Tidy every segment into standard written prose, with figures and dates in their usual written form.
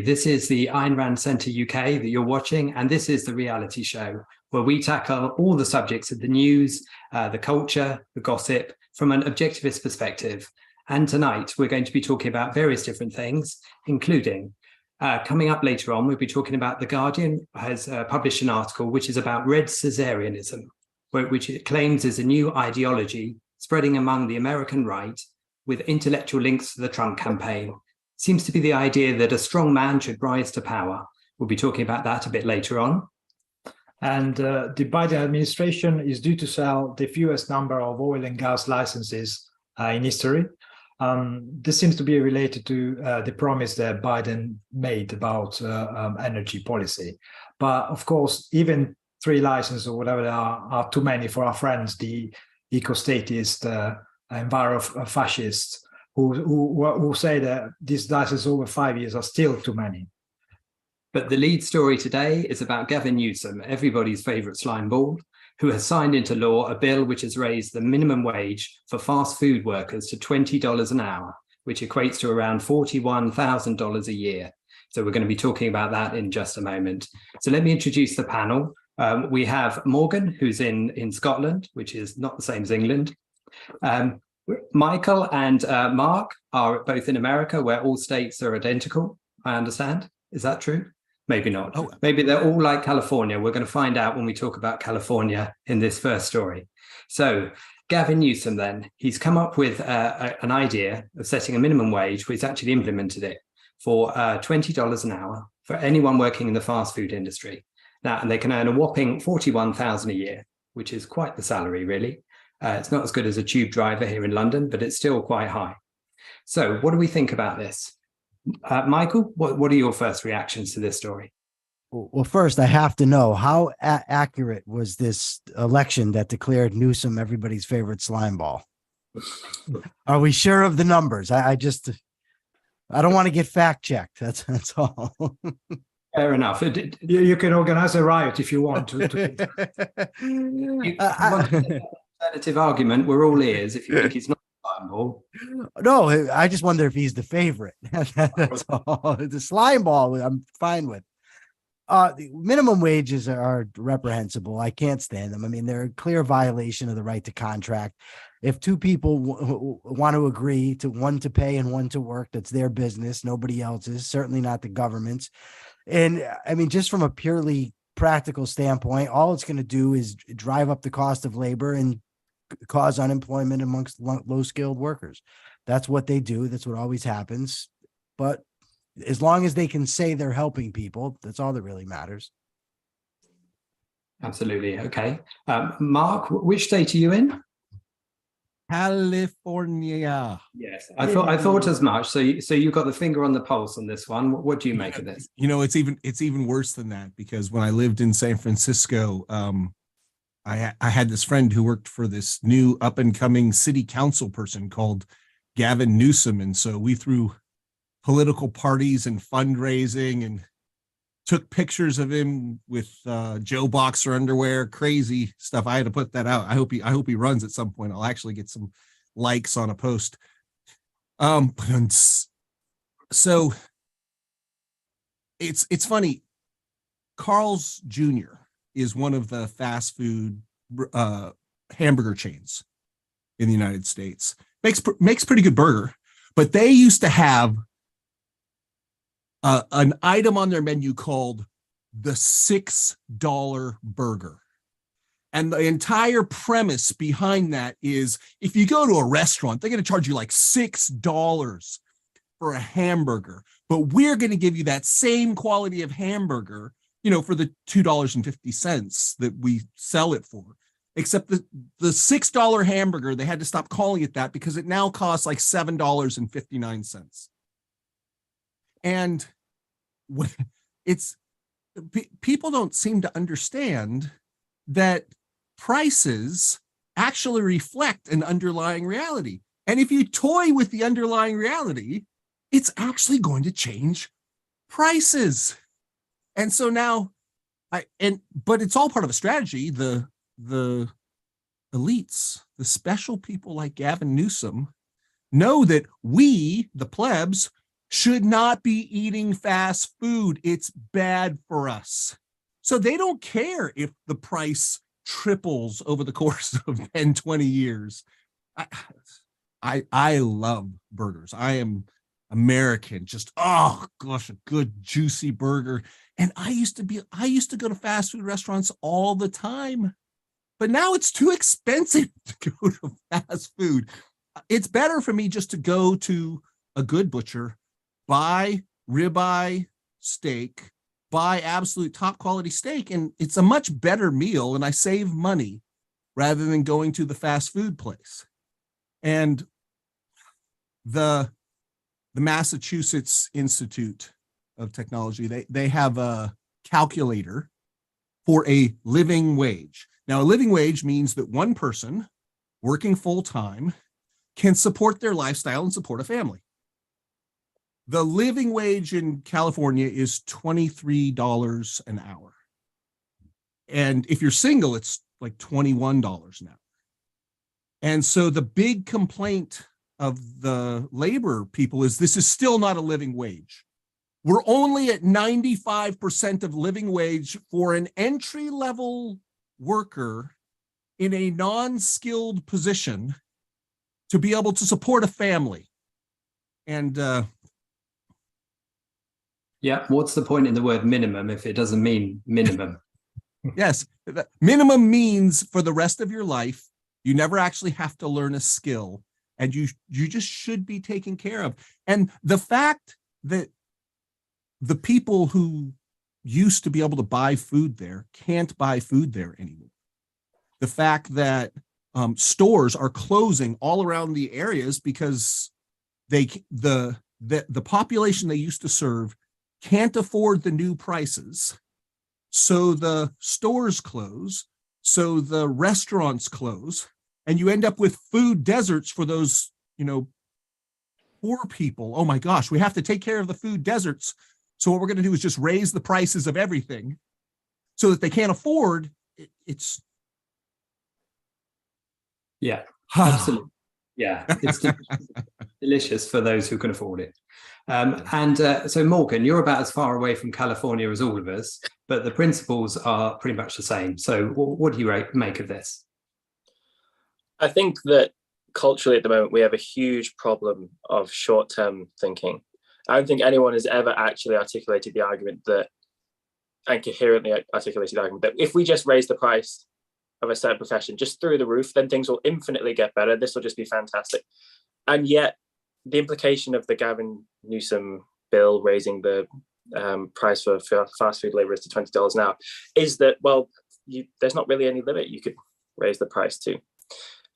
This is the Ayn Rand Centre UK that you're watching, and this is the reality show where we tackle all the subjects of the news, the culture, the gossip from an objectivist perspective. And tonight we're going to be talking about various different things, including coming up later on, we'll be talking about The Guardian has published an article which is about red Caesareanism, which it claims is a new ideology spreading among the American right with intellectual links to the Trump campaign. Seems to be the idea that a strong man should rise to power. We'll be talking about that a bit later on. And the Biden administration is due to sell the fewest number of oil and gas licenses in history. This seems to be related to the promise that Biden made about energy policy. But of course, even 3 licenses or whatever they are too many for our friends, the eco-statist, enviro-fascists, who say that these licenses over 5 years are still too many. But the lead story today is about Gavin Newsom, everybody's favourite slime ball, who has signed into law a bill which has raised the minimum wage for fast food workers to $20 an hour, which equates to around $41,000 a year. So we're going to be talking about that in just a moment. So let me introduce the panel. We have Morgan, who's in Scotland, which is not the same as England. Michael and Mark are both in America, where all states are identical, I understand. Is that true? Maybe not. Oh. Maybe they're all like California. We're going to find out when we talk about California in this first story. So Gavin Newsom, then, he's come up with an idea of setting a minimum wage, which he's actually implemented it for $20 an hour for anyone working in the fast food industry. Now, and they can earn a whopping $41,000 a year, which is quite the salary, really. It's not as good as a tube driver here in London, but it's still quite high. So what do we think about this? Michael, what are your first reactions to this story? Well, first, I have to know, how accurate was this election that declared Newsom everybody's favorite slime ball? Are we sure of the numbers? I don't want to get fact checked. That's all. Fair enough. You can organize a riot if you want to. Alternative argument, we're all ears if you think he's not a slime ball. No, I just wonder if he's the favorite. That's all. The slime ball I'm fine with. The minimum wages are reprehensible. I can't stand them. I mean, they're a clear violation of the right to contract. If 2 people want to agree to one to pay and one to work, that's their business, nobody else's, certainly not the government's. And I mean, just from a purely practical standpoint, all it's going to do is drive up the cost of labor and cause unemployment amongst low-skilled workers. That's what they do. That's what always happens. But as long as they can say they're helping people, that's all that really matters. Absolutely. Okay. Mark, which state are you in? California. Yes, I thought as much. So you got the finger on the pulse on this one. What do you make of this? You know, it's even worse than that, because when I lived in San Francisco, I had this friend who worked for this new up and coming city council person called Gavin Newsom, and so we threw political parties and fundraising and took pictures of him with Joe Boxer underwear, crazy stuff. I had to put that out. I hope he runs at some point. I'll actually get some likes on a post. So it's funny. Carl's Jr. is one of the fast food hamburger chains in the United States. Makes pretty good burger, but they used to have an item on their menu called the $6 burger. And the entire premise behind that is, if you go to a restaurant, they're going to charge you like $6 for a hamburger, but we're going to give you that same quality of hamburger, you know, for the $2.50 that we sell it for. Except the $6 hamburger, they had to stop calling it that because it now costs like $7.59. And people don't seem to understand that prices actually reflect an underlying reality. And if you toy with the underlying reality, it's actually going to change prices. And so now but it's all part of a strategy. The elites, the special people like Gavin Newsom, know that we, the plebs, should not be eating fast food. It's bad for us. So they don't care if the price triples over the course of 10, 20 years. I love burgers. I am American. Just, oh gosh, a good juicy burger. And I used to go to fast food restaurants all the time, but now it's too expensive to go to fast food. It's better for me just to go to a good butcher, buy ribeye steak, buy absolute top quality steak, and it's a much better meal, and I save money rather than going to the fast food place. And the Massachusetts Institute of Technology, they have a calculator for a living wage. Now, a living wage means that one person working full-time can support their lifestyle and support a family. The living wage in California is $23 an hour. And if you're single, it's like $21 an hour. And so the big complaint of the labor people is this is still not a living wage. We're only at 95% of living wage for an entry-level worker in a non-skilled position to be able to support a family. And yeah, what's the point in the word minimum if it doesn't mean minimum? Yes, minimum means for the rest of your life, you never actually have to learn a skill, and you just should be taken care of. And the fact that the people who used to be able to buy food there can't buy food there anymore. The fact that stores are closing all around the areas because the population they used to serve can't afford the new prices. So the stores close, so the restaurants close, and you end up with food deserts for those, poor people. Oh my gosh, we have to take care of the food deserts. So what we're going to do is just raise the prices of everything so that they can't afford it's. Yeah, absolutely. Yeah, it's delicious for those who can afford it. So Morgan, you're about as far away from California as all of us, but the principles are pretty much the same. So what do you make of this? I think that culturally at the moment, we have a huge problem of short-term thinking. I don't think anyone has ever actually articulated the argument and coherently articulated the argument that if we just raise the price of a certain profession just through the roof, then things will infinitely get better. This will just be fantastic. And yet the implication of the Gavin Newsom bill raising the price for fast food laborers to $20 an hour is that, well, there's not really any limit you could raise the price to.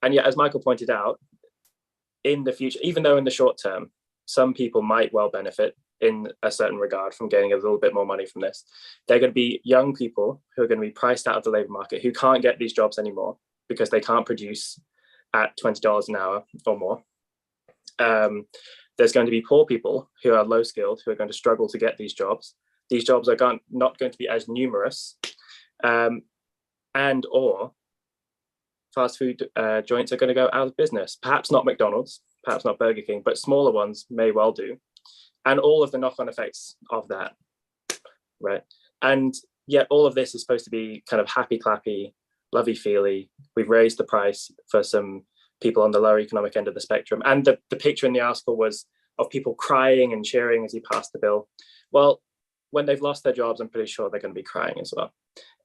And yet, as Michael pointed out, in the future, even though in the short term, some people might well benefit in a certain regard from getting a little bit more money from this, they're going to be young people who are going to be priced out of the labor market, who can't get these jobs anymore because they can't produce at $20 an hour or more. There's going to be poor people who are low skilled, who are going to struggle to get these jobs. These jobs are not going to be as numerous, and or fast food joints are going to go out of business. Perhaps not McDonald's, perhaps not Burger King, but smaller ones may well do. And all of the knock-on effects of that, right? And yet all of this is supposed to be kind of happy-clappy, lovey-feely. We've raised the price for some people on the lower economic end of the spectrum. And the picture in the article was of people crying and cheering as he passed the bill. Well, when they've lost their jobs, I'm pretty sure they're going to be crying as well.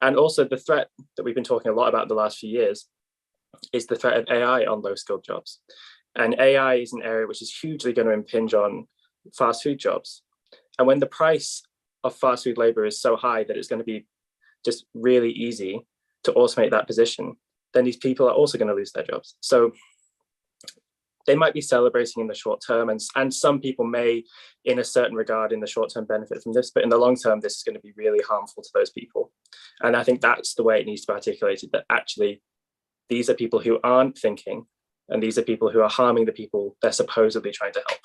And also the threat that we've been talking a lot about the last few years is the threat of AI on low-skilled jobs. And AI is an area which is hugely going to impinge on fast food jobs. And when the price of fast food labor is so high that it's going to be just really easy to automate that position, then these people are also going to lose their jobs. So they might be celebrating in the short term, and some people may, in a certain regard, in the short term benefit from this, but in the long term, this is going to be really harmful to those people. And I think that's the way it needs to be articulated, that actually these are people who aren't thinking, and these are people who are harming the people they're supposedly trying to help.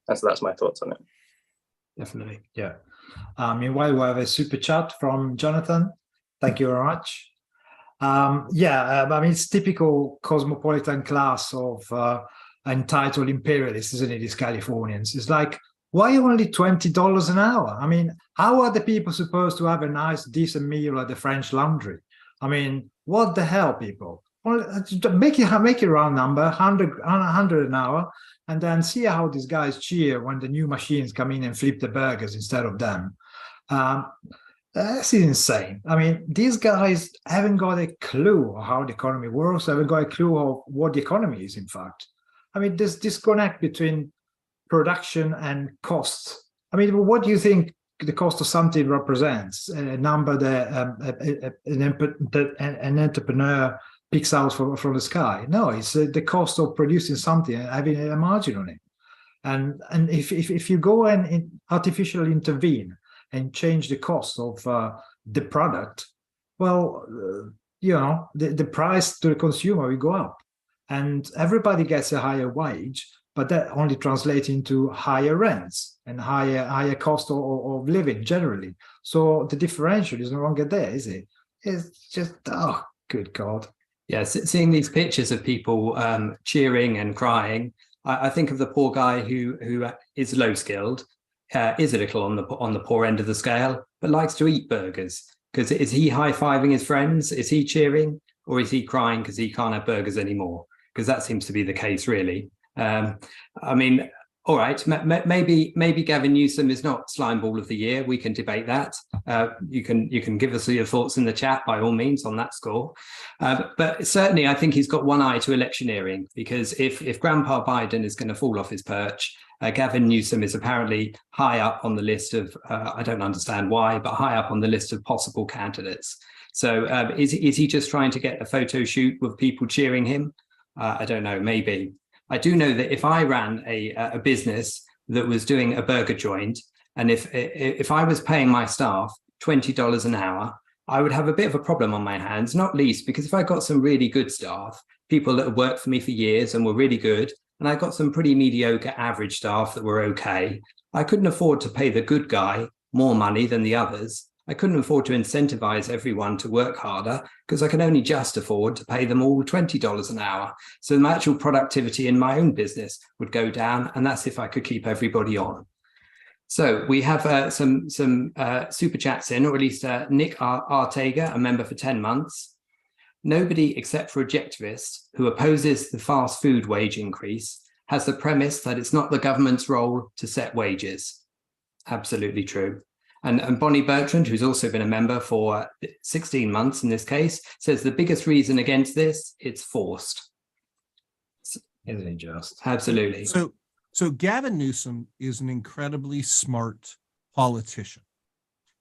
And so that's my thoughts on it. Definitely, yeah. Meanwhile, we have a super chat from Jonathan. Thank you very much. It's typical cosmopolitan class of entitled imperialists, isn't it? These Californians. It's like Why only $20 an hour? I mean, how are the people supposed to have a nice, decent meal at the French Laundry? I mean, what the hell, people? Well, make it a round number, 100 an hour, and then see how these guys cheer when the new machines come in and flip the burgers instead of them. That's insane. I mean, these guys haven't got a clue how the economy works, haven't got a clue of what the economy is, in fact. I mean, this disconnect between production and costs. I mean, what do you think the cost of something represents? A number that an entrepreneur picks out from the sky? No, it's the cost of producing something and having a margin on it. And if you go and artificially intervene and change the cost of the product, well, the price to the consumer will go up, and everybody gets a higher wage. But that only translates into higher rents and higher cost of living generally. So the differential is no longer there, is it? It's just, oh, good God. Yeah, seeing these pictures of people cheering and crying, I think of the poor guy who is low skilled, is a little on the poor end of the scale, but likes to eat burgers. Because is he high-fiving his friends? Is he cheering? Or is he crying because he can't have burgers anymore? Because that seems to be the case, really. I mean, all right, maybe Gavin Newsom is not slime ball of the year. We can debate that. You can give us your thoughts in the chat by all means on that score. But certainly, I think he's got one eye to electioneering, because if Grandpa Biden is going to fall off his perch, Gavin Newsom is apparently high up on the list of, I don't understand why, but high up on the list of possible candidates. So is he just trying to get a photo shoot with people cheering him? I don't know, maybe. I do know that if I ran a business that was doing a burger joint, and if I was paying my staff $20 an hour, I would have a bit of a problem on my hands, not least because if I got some really good staff, people that had worked for me for years and were really good, and I got some pretty mediocre average staff that were okay, I couldn't afford to pay the good guy more money than the others. I couldn't afford to incentivize everyone to work harder because I can only just afford to pay them all $20 an hour. So my actual productivity in my own business would go down, and that's if I could keep everybody on. So we have some super chats in, or at least Nick Artega, a member for 10 months. Nobody except for objectivists who opposes the fast food wage increase has the premise that it's not the government's role to set wages. Absolutely true. And Bonnie Bertrand, who's also been a member for 16 months in this case, says the biggest reason against this, it's forced. Isn't it just? Absolutely. So Gavin Newsom is an incredibly smart politician.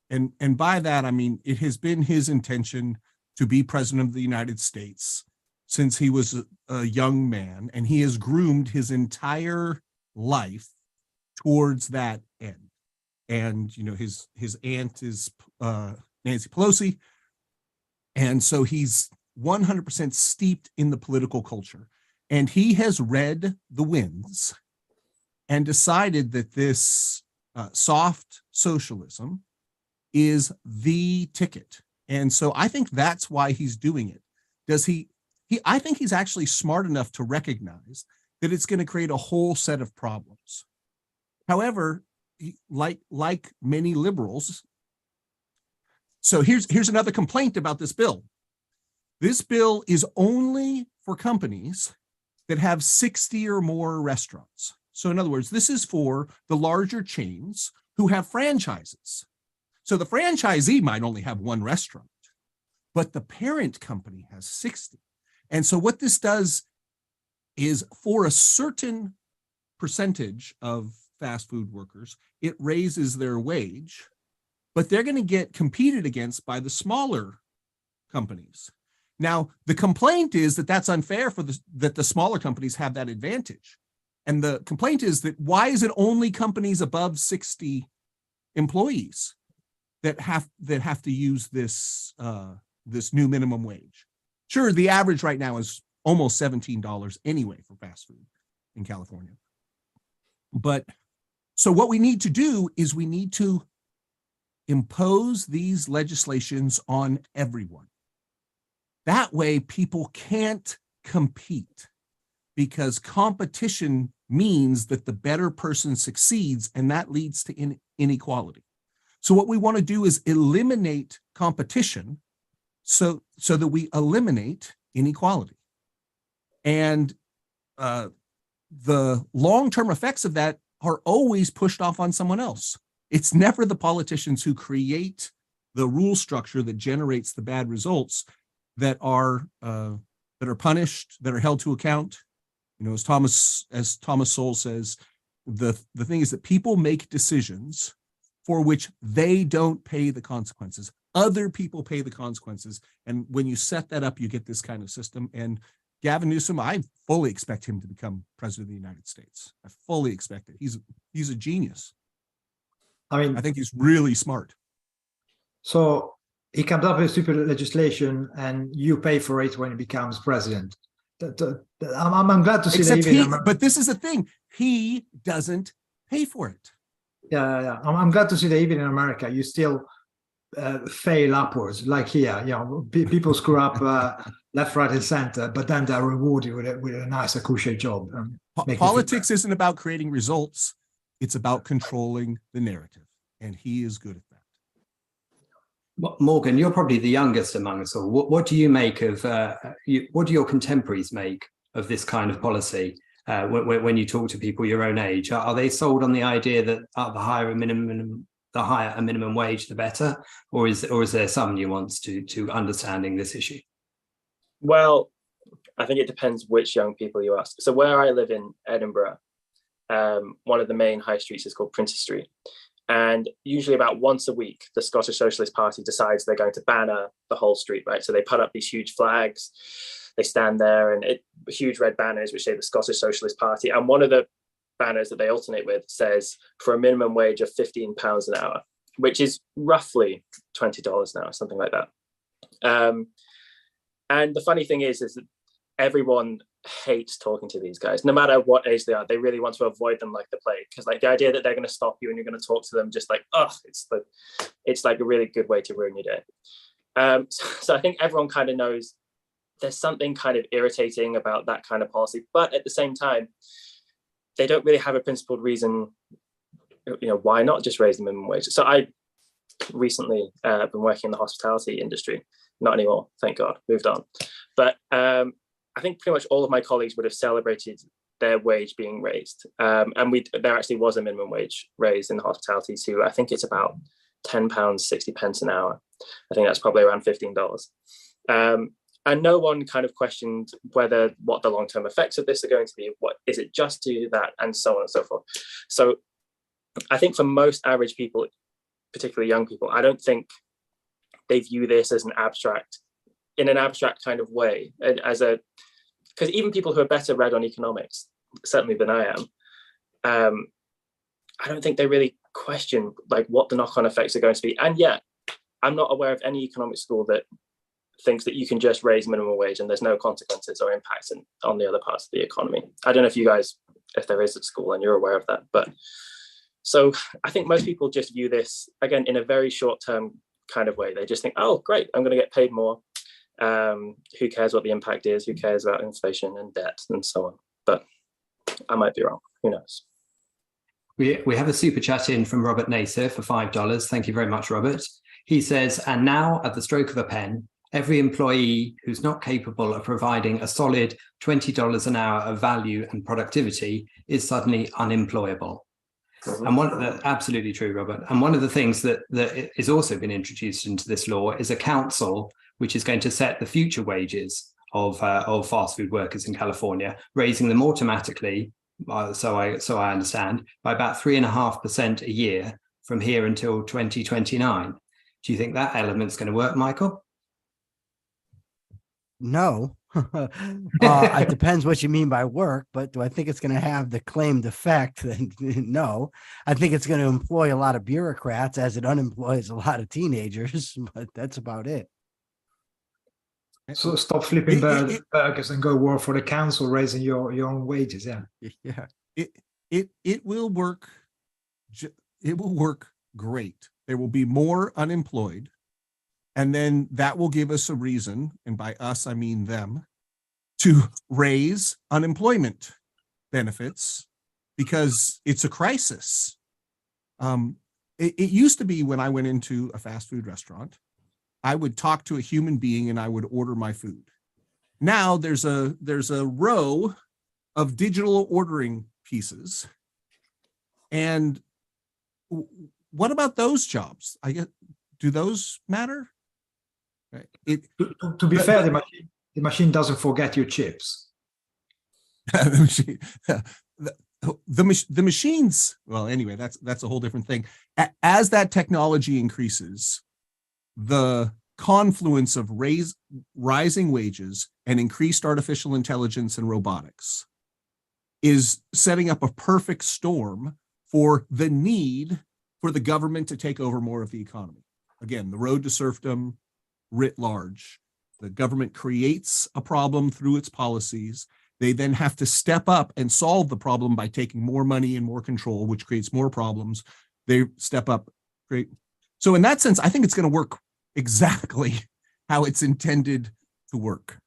And by that, I mean, it has been his intention to be president of the United States since he was a young man, and he has groomed his entire life towards that end. And, you know, his aunt is Nancy Pelosi. And so he's 100% steeped in the political culture. And he has read the winds and decided that this soft socialism is the ticket. And so I think that's why he's doing it. I think he's actually smart enough to recognize that it's going to create a whole set of problems. However, like many liberals. So here's another complaint about this bill. This bill is only for companies that have 60 or more restaurants. So in other words, this is for the larger chains who have franchises. So the franchisee might only have one restaurant, but the parent company has 60. And so what this does is, for a certain percentage of fast food workers, it raises their wage, but they're going to get competed against by the smaller companies. Now, the complaint is that that's unfair that the smaller companies have that advantage. And the complaint is that why is it only companies above 60 employees that have to use this new minimum wage? Sure, the average right now is almost $17 anyway for fast food in California. But so what we need to do is we need to impose these legislations on everyone. That way people can't compete. because competition means that the better person succeeds, and that leads to inequality. So what we want to do is eliminate competition so that we eliminate inequality. And the long-term effects of that are always pushed off on someone else. It's never the politicians who create the rule structure that generates the bad results that are punished, that are held to account. You know, as Thomas Sowell says, the thing is that people make decisions for which they don't pay the consequences. Other people pay the consequences. And when you set that up, you get this kind of system. And Gavin Newsom, I fully expect him to become president of the United States. I fully expect it. He's a genius. I mean, I think he's really smart. So he comes up with stupid legislation, and you pay for it when he becomes president. I'm glad to see that. But this is the thing: he doesn't pay for it. Yeah. I'm glad to see that even in America, you still fail upwards. Like here, you know, people screw up left, right, and center, but then they're rewarded with a nicer, cushy job. Politics isn't about creating results; it's about controlling the narrative, and he is good at that. Morgan, you're probably the youngest among us all. What do you make of? What do your contemporaries make of this kind of policy? When you talk to people your own age, are they sold on the idea that the higher a minimum wage, the better, or is there some nuance to understanding this issue? Well, I think it depends which young people you ask. So where I live in Edinburgh, one of the main high streets is called Princes Street. And usually about once a week, the Scottish Socialist Party decides they're going to banner the whole street, right? So they put up these huge flags, they stand there, and huge red banners which say the Scottish Socialist Party. And one of the banners that they alternate with says, for a minimum wage of £15 an hour, which is roughly $20 an hour, something like that. And the funny thing is that everyone hates talking to these guys, no matter what age they are. They really want to avoid them like the plague, because like the idea that they're going to stop you and you're going to talk to them, just like, oh, it's like a really good way to ruin your day. So I think everyone kind of knows there's something kind of irritating about that kind of policy, but at the same time, they don't really have a principled reason, you know, why not just raise the minimum wage. So I recently been working in the hospitality industry, not anymore, thank God, moved on. But I think pretty much all of my colleagues would have celebrated their wage being raised. And there actually was a minimum wage raised in the hospitality to, I think it's about £10, 60 pence an hour. I think that's probably around $15. And no one kind of questioned what the long-term effects of this are going to be. What is it just to that, and so on and so forth. So I think for most average people, particularly young people, I don't think they view this as in an abstract kind of way, because even people who are better read on economics, certainly than I am, I don't think they really question like what the knock-on effects are going to be. And yet, I'm not aware of any economic school that thinks that you can just raise minimum wage and there's no consequences or impacts on the other parts of the economy. I don't know if you guys, if there is at school and you're aware of that, but so I think most people just view this, again, in a very short-term kind of way. They just think, oh, great, I'm going to get paid more. Who cares what the impact is? Who cares about inflation and debt and so on? But I might be wrong. Who knows? We have a super chat in from Robert Naser for $5. Thank you very much, Robert. He says, and now at the stroke of a pen, every employee who's not capable of providing a solid $20 an hour of value and productivity is suddenly unemployable. And absolutely true, Robert. And one of the things that is also been introduced into this law is a council which is going to set the future wages of fast food workers in California, raising them automatically, so I understand, by about 3.5% a year from here until 2029. Do you think that element's going to work, Michael? No. It depends what you mean by work, but do I think it's going to have the claimed effect? No. I think it's going to employ a lot of bureaucrats as it unemploys a lot of teenagers, but that's about it. So stop flipping burgers and go work for the council, raising your own wages. Yeah. It will work. It will work great. There will be more unemployed. And then that will give us a reason, and by us, I mean them, to raise unemployment benefits because it's a crisis. It used to be when I went into a fast food restaurant, I would talk to a human being and I would order my food. Now there's a row of digital ordering pieces. And what about those jobs? I guess, do those matter? To be fair, the machine doesn't forget your chips. The machines, well, anyway, that's a whole different thing. As that technology increases, the confluence of rising wages and increased artificial intelligence and robotics is setting up a perfect storm for the need for the government to take over more of the economy. Again, the road to serfdom writ large. The government creates a problem through its policies. They then have to step up and solve the problem by taking more money and more control, which creates more problems. They step up. Great. So in that sense, I think it's going to work exactly how it's intended to work.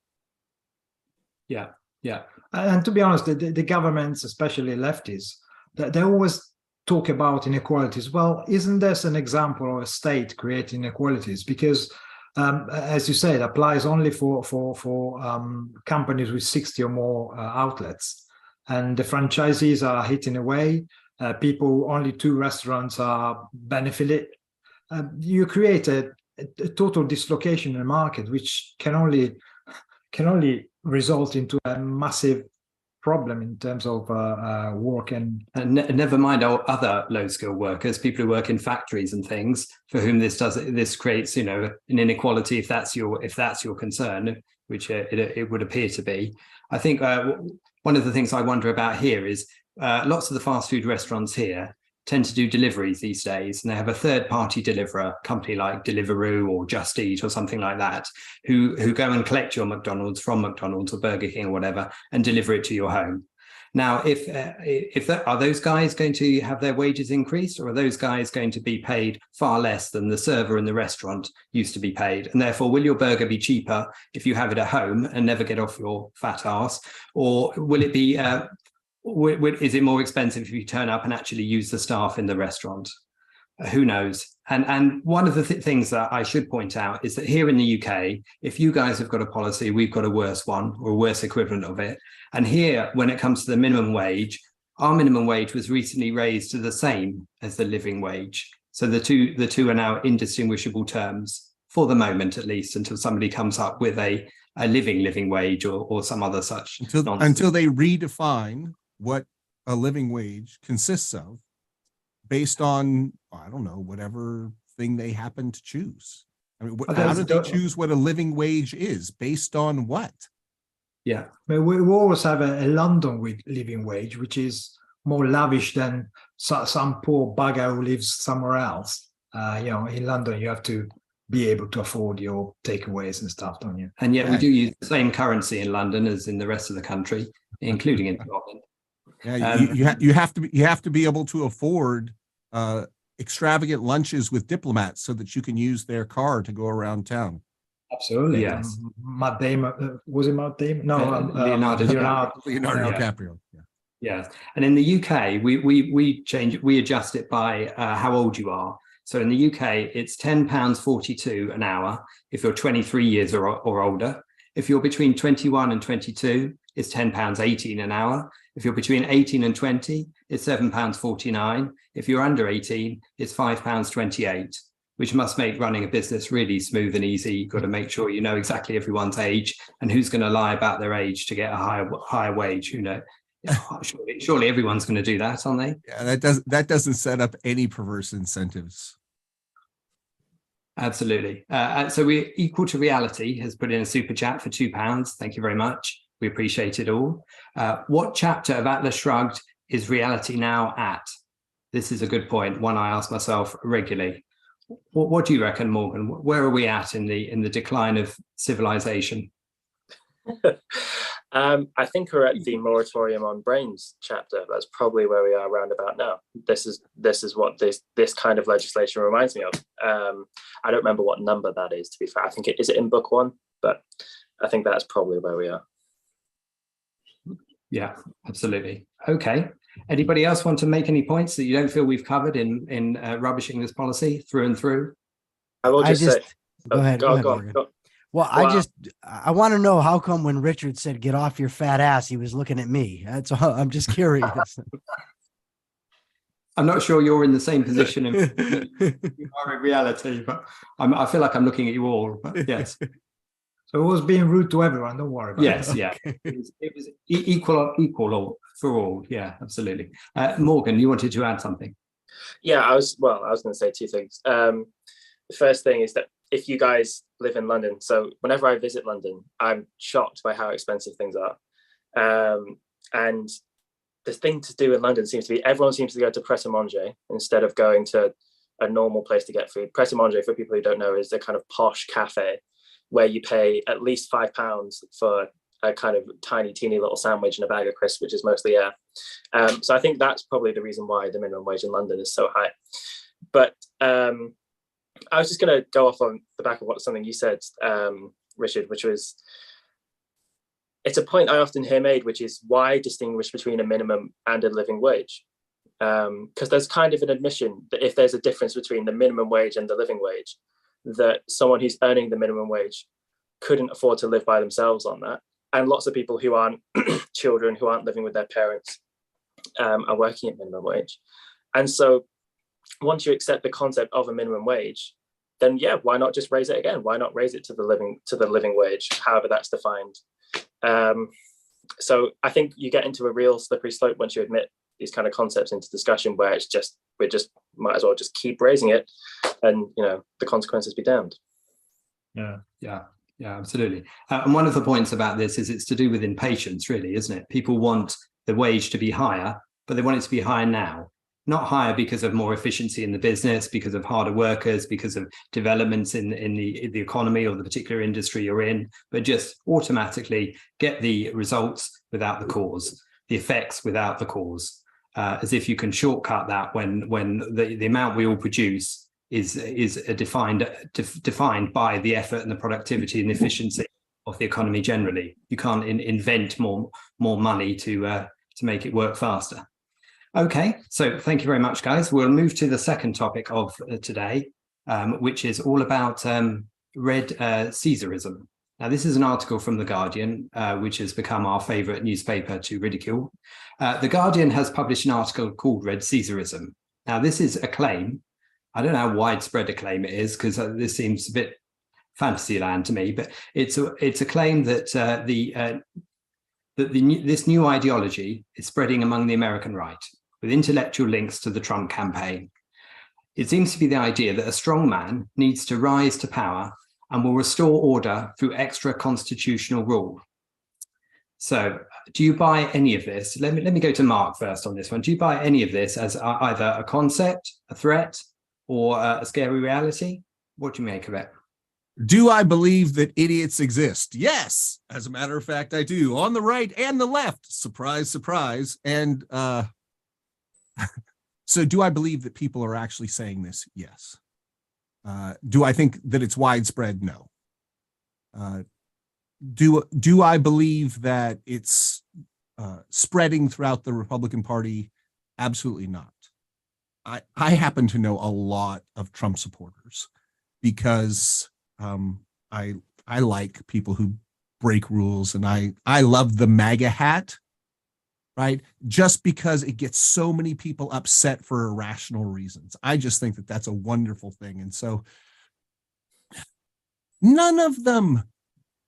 Yeah, yeah. And to be honest, the governments, especially lefties, they always talk about inequalities. Well, isn't this an example of a state creating inequalities? Because as you say, it applies only for companies with 60 or more outlets, and the franchisees are hitting away. People, only 2 restaurants are benefited. You create a total dislocation in the market, which can only result into a massive problem in terms of work and never mind other low-skilled workers, people who work in factories and things, for whom this creates, an inequality, if that's your concern, which it would appear to be. I think one of the things I wonder about here is lots of the fast food restaurants here tend to do deliveries these days, and they have a third-party deliverer, company like Deliveroo or Just Eat or something like that, who go and collect your McDonald's from McDonald's or Burger King or whatever and deliver it to your home. Now, are those guys going to have their wages increased, or are those guys going to be paid far less than the server in the restaurant used to be paid? And therefore, will your burger be cheaper if you have it at home and never get off your fat ass, or will it be? Is it more expensive if you turn up and actually use the staff in the restaurant? Who knows? And one of the things that I should point out is that here in the UK, if you guys have got a policy, we've got a worse one or a worse equivalent of it. And here, when it comes to the minimum wage, our minimum wage was recently raised to the same as the living wage. So the two are now indistinguishable terms, for the moment at least, until somebody comes up with a living wage or some other such nonsense. Until they redefine what a living wage consists of based on, I don't know, whatever thing they happen to choose. I mean, how do they choose what a living wage is? Based on what? Yeah, but we always have a London living wage, which is more lavish than some poor bugger who lives somewhere else. In London, you have to be able to afford your takeaways and stuff, don't you? And yet we do use the same currency in London as in the rest of the country, including in Scotland. Yeah, you have to be able to afford extravagant lunches with diplomats so that you can use their car to go around town. Absolutely. Yes. Matt Damon, was it Matt Damon? No, Leonardo DiCaprio. Yeah. And in the UK, we adjust it by how old you are. So in the UK, it's £10.42 an hour if you're 23 years or older. If you're between 21 and 22, it's £10.18 an hour. If you're between 18 and 20, it's £7.49. If you're under 18, it's £5.28, which must make running a business really smooth and easy. You've got to make sure you know exactly everyone's age and who's going to lie about their age to get a higher wage. Surely everyone's going to do that, aren't they? Yeah, that doesn't set up any perverse incentives. Absolutely. So we're Equal to Reality has put in a super chat for £2. Thank you very much. We appreciate it all. What chapter of Atlas Shrugged is reality now at? This is a good point, one I ask myself regularly. What do you reckon, Morgan? Where are we at in the decline of civilization? I think we're at the moratorium on brains chapter. That's probably where we are around about now. This is what this kind of legislation reminds me of. I don't remember what number that is, to be fair. I think is it in book 1, but I think that's probably where we are. Yeah, absolutely. Okay. Anybody else want to make any points that you don't feel we've covered in rubbishing this policy through and through? I will just say. Go ahead, Morgan. Well, I want to know how come when Richard said "get off your fat ass," he was looking at me. That's all. I'm just curious. I'm not sure you're in the same position you are in reality, but I feel like I'm looking at you all. But yes. So it was being rude to everyone. Don't worry about it. Yeah. It was equal for all. Yeah, absolutely. Morgan, you wanted to add something? Yeah, I was going to say two things. The first thing is that if you guys live in London, so whenever I visit London, I'm shocked by how expensive things are. And the thing to do in London seems to be everyone seems to go to Pret a Manger instead of going to a normal place to get food. Pret a Manger, for people who don't know, is a kind of posh cafe where you pay at least £5 for a kind of tiny, teeny little sandwich and a bag of crisps, which is mostly air. So I think that's probably the reason why the minimum wage in London is so high. But I was just going to go off on the back of something you said, Richard, which was, it's a point I often hear made, which is why distinguish between a minimum and a living wage? Because there's kind of an admission that if there's a difference between the minimum wage and the living wage, that someone who's earning the minimum wage couldn't afford to live by themselves on that. And lots of people who aren't children, who aren't living with their parents, are working at minimum wage. And so once you accept the concept of a minimum wage, then yeah, why not just raise it again? Why not raise it to the living wage, however that's defined? So I think you get into a real slippery slope once you admit these kind of concepts into discussion, where we might as well just keep raising it, and the consequences be damned. Yeah, absolutely. And one of the points about this is it's to do with impatience, really, isn't it? People want the wage to be higher, but they want it to be higher now. Not higher because of more efficiency in the business, because of harder workers, because of developments in the economy or the particular industry you're in, but just automatically get the results without the cause, the effects without the cause, as if you can shortcut that when the amount we all produce is defined by the effort and the productivity and efficiency of the economy generally. You can't invent more money to make it work faster. Okay, so thank you very much, guys. We'll move to the second topic of today, which is all about red Caesarism. Now, this is an article from The Guardian, which has become our favorite newspaper to ridicule. The Guardian has published an article called Red Caesarism. Now, this is a claim. I don't know how widespread a claim it is, because this seems a bit fantasy land to me, but it's a claim that this new ideology is spreading among the American right, with intellectual links to the Trump campaign. It seems to be the idea that a strong man needs to rise to power and will restore order through extra constitutional rule. So do you buy any of this? Let me go to Mark first on this one. Do you buy any of this as either a concept, a threat, or a scary reality? What do you make of it? Do I believe that idiots exist? Yes. As a matter of fact, I do. On the right and the left. Surprise, surprise. And so do I believe that people are actually saying this? Yes. Do I think that it's widespread? No. Do I believe that it's spreading throughout the Republican Party? Absolutely not. I happen to know a lot of Trump supporters because I like people who break rules, and I love the MAGA hat, right? Just because it gets so many people upset for irrational reasons. I just think that that's a wonderful thing. And so none of them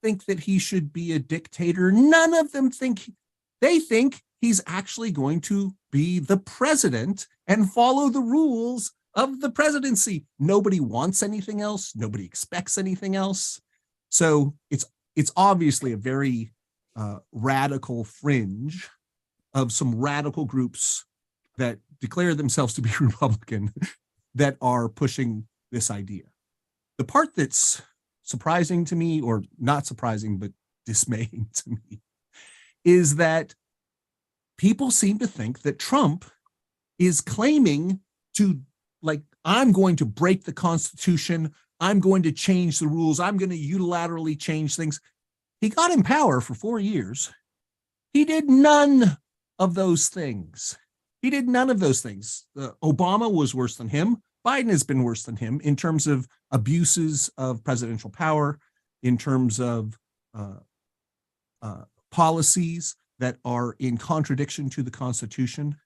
think that he should be a dictator. None of them think he's actually going to be the president and follow the rules of the presidency. Nobody wants anything else. Nobody expects anything else. So it's obviously a very radical fringe of some radical groups that declare themselves to be Republican that are pushing this idea. The part that's surprising to me, or not surprising, but dismaying to me, is that people seem to think that Trump is claiming to, like, I'm going to break the Constitution, I'm going to change the rules, I'm going to unilaterally change things. He got in power for 4 years. He did none of those things. He did none of those things. Obama was worse than him. Biden has been worse than him in terms of abuses of presidential power, in terms of policies that are in contradiction to the Constitution.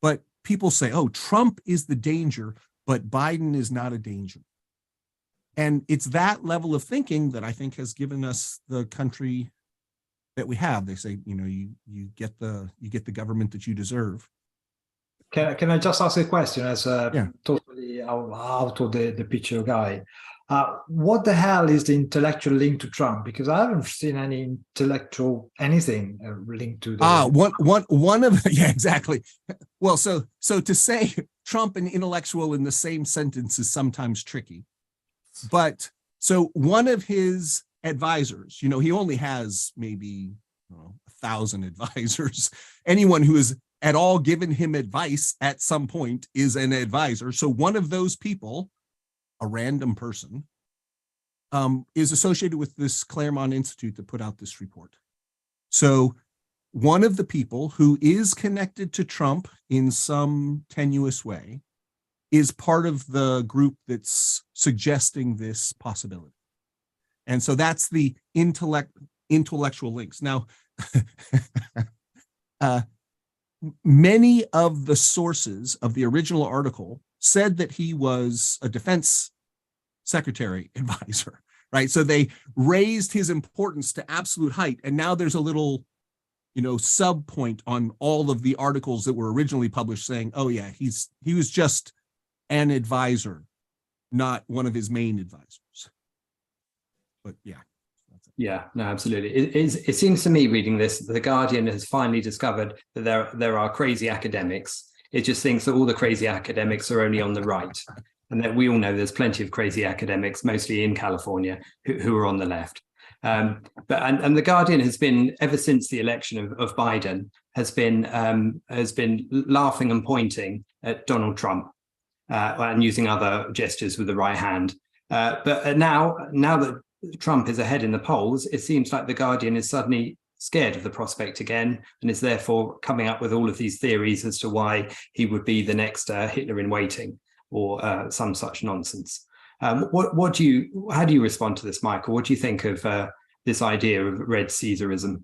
But people say, oh, Trump is the danger, but Biden is not a danger. And it's that level of thinking that I think has given us the country that we have. They say, you know, you get the government that you deserve. Can I just ask a question as a totally out of the picture guy? What the hell is the intellectual link to Trump? Because I haven't seen any intellectual anything linked to the one of yeah, exactly. Well, so to say Trump and intellectual in the same sentence is sometimes tricky. But so one of his advisors, you know, he only has maybe 1,000 advisors. Anyone who has at all given him advice at some point is an advisor. So one of those people, a random person, is associated with this Claremont Institute that put out this report. So one of the people who is connected to Trump in some tenuous way is part of the group that's suggesting this possibility. And so that's the intellectual links. Now, many of the sources of the original article said that he was a defense secretary advisor, right? So they raised his importance to absolute height. And now there's a little, sub point on all of the articles that were originally published saying, oh yeah, he was just an advisor, not one of his main advisors. But yeah. Yeah, no, absolutely. It seems to me reading this, The Guardian has finally discovered that there are crazy academics. It just thinks that all the crazy academics are only on the right. And that we all know there's plenty of crazy academics, mostly in California, who are on the left. But The Guardian has been, ever since the election of Biden, has been laughing and pointing at Donald Trump and using other gestures with the right hand. But now that Trump is ahead in the polls, it seems like The Guardian is suddenly scared of the prospect again and is therefore coming up with all of these theories as to why he would be the next Hitler in waiting or some such nonsense. How do you respond to this, Michael? What do you think of this idea of red Caesarism?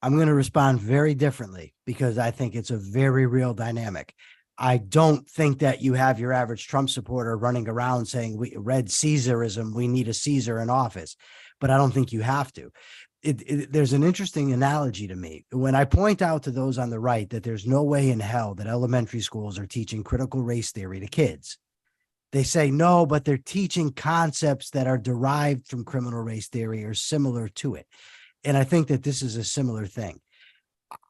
I'm going to respond very differently because I think it's a very real dynamic. I don't think that you have your average Trump supporter running around saying red Caesarism, we need a Caesar in office, but I don't think you have to. There's an interesting analogy to me. When I point out to those on the right that there's no way in hell that elementary schools are teaching critical race theory to kids, they say, no, but they're teaching concepts that are derived from criminal race theory or similar to it. And I think that this is a similar thing.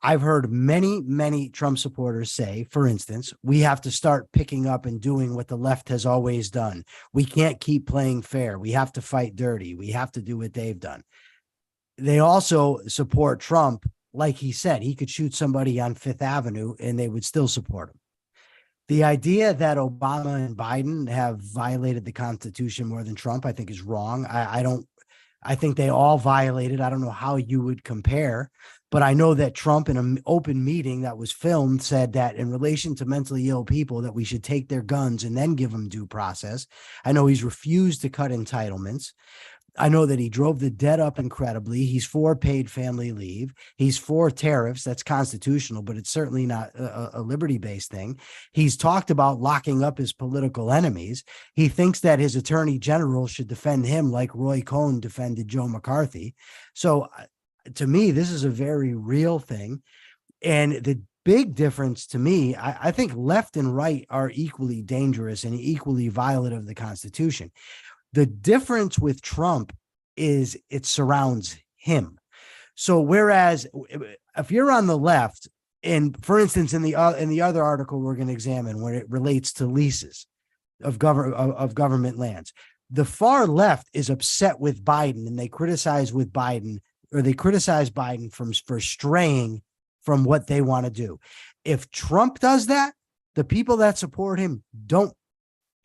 I've heard many Trump supporters say, for instance, we have to start picking up and doing what the left has always done. We can't keep playing fair. We have to fight dirty. We have to do what they've done. They also support Trump. Like he said, he could shoot somebody on Fifth Avenue and they would still support him. The idea that Obama and Biden have violated the Constitution more than Trump, I think is wrong. I think they all violated. I don't know how you would compare. But I know that Trump, in an open meeting that was filmed, said that in relation to mentally ill people, that we should take their guns and then give them due process. I know he's refused to cut entitlements. I know that he drove the debt up incredibly. He's for paid family leave. He's for tariffs. That's constitutional, but it's certainly not a liberty-based thing. He's talked about locking up his political enemies. He thinks that his attorney general should defend him like Roy Cohn defended Joe McCarthy. So to me, this is a very real thing. And the big difference to me, I think left and right are equally dangerous and equally violent of the Constitution. The difference with Trump is it surrounds him. So whereas if you're on the left, and for instance, in the other article we're going to examine where it relates to leases of government lands, the far left is upset with Biden and they criticize Biden for straying from what they want to do. If Trump does that, the people that support him don't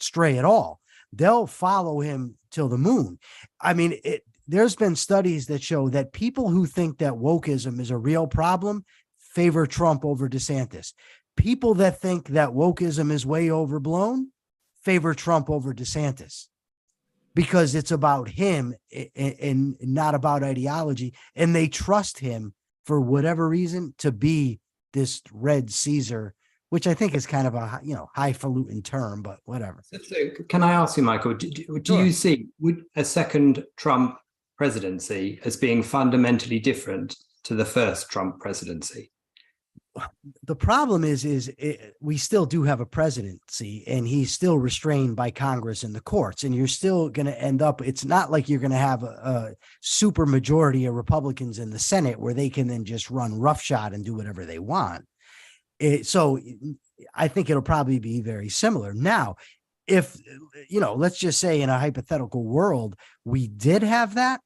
stray at all. They'll follow him till the moon. I mean, there's been studies that show that people who think that wokeism is a real problem favor Trump over DeSantis. People that think that wokeism is way overblown favor Trump over DeSantis, because it's about him and not about ideology. And they trust him for whatever reason to be this red Caesar, which I think is kind of a, highfalutin term, but whatever. So can I ask you, Michael, do Sure. you see a second Trump presidency as being fundamentally different to the first Trump presidency? The problem is we still do have a presidency, and he's still restrained by Congress and the courts, and you're still going to end up, it's not like you're going to have a super majority of Republicans in the Senate where they can then just run roughshod and do whatever they want. So I think it'll probably be very similar. Now, if, let's just say in a hypothetical world, we did have that,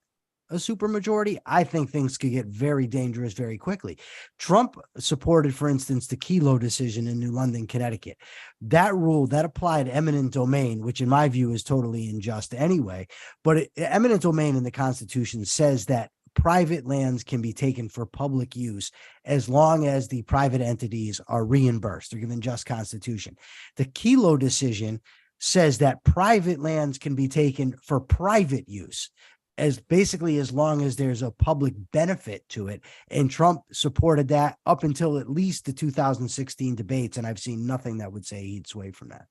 a supermajority, I think things could get very dangerous very quickly. Trump supported, for instance, the Kelo decision in New London, Connecticut. That rule that applied eminent domain, which in my view is totally unjust anyway, but eminent domain in the Constitution says that private lands can be taken for public use as long as the private entities are reimbursed or given just constitution. The Kelo decision says that private lands can be taken for private use, as long as there's a public benefit to it. And Trump supported that up until at least the 2016 debates. And I've seen nothing that would say he'd sway from that.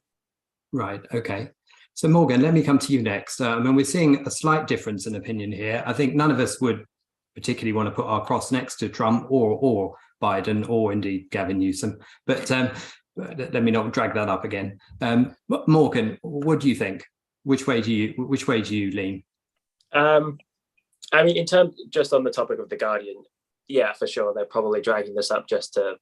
Right. Okay. So Morgan, let me come to you next. We're seeing a slight difference in opinion here. I think none of us would particularly want to put our cross next to Trump or Biden or indeed Gavin Newsom. But let me not drag that up again. Morgan, what do you think? Which way do you lean? In terms, just on the topic of The Guardian, yeah, for sure, they're probably dragging this up just to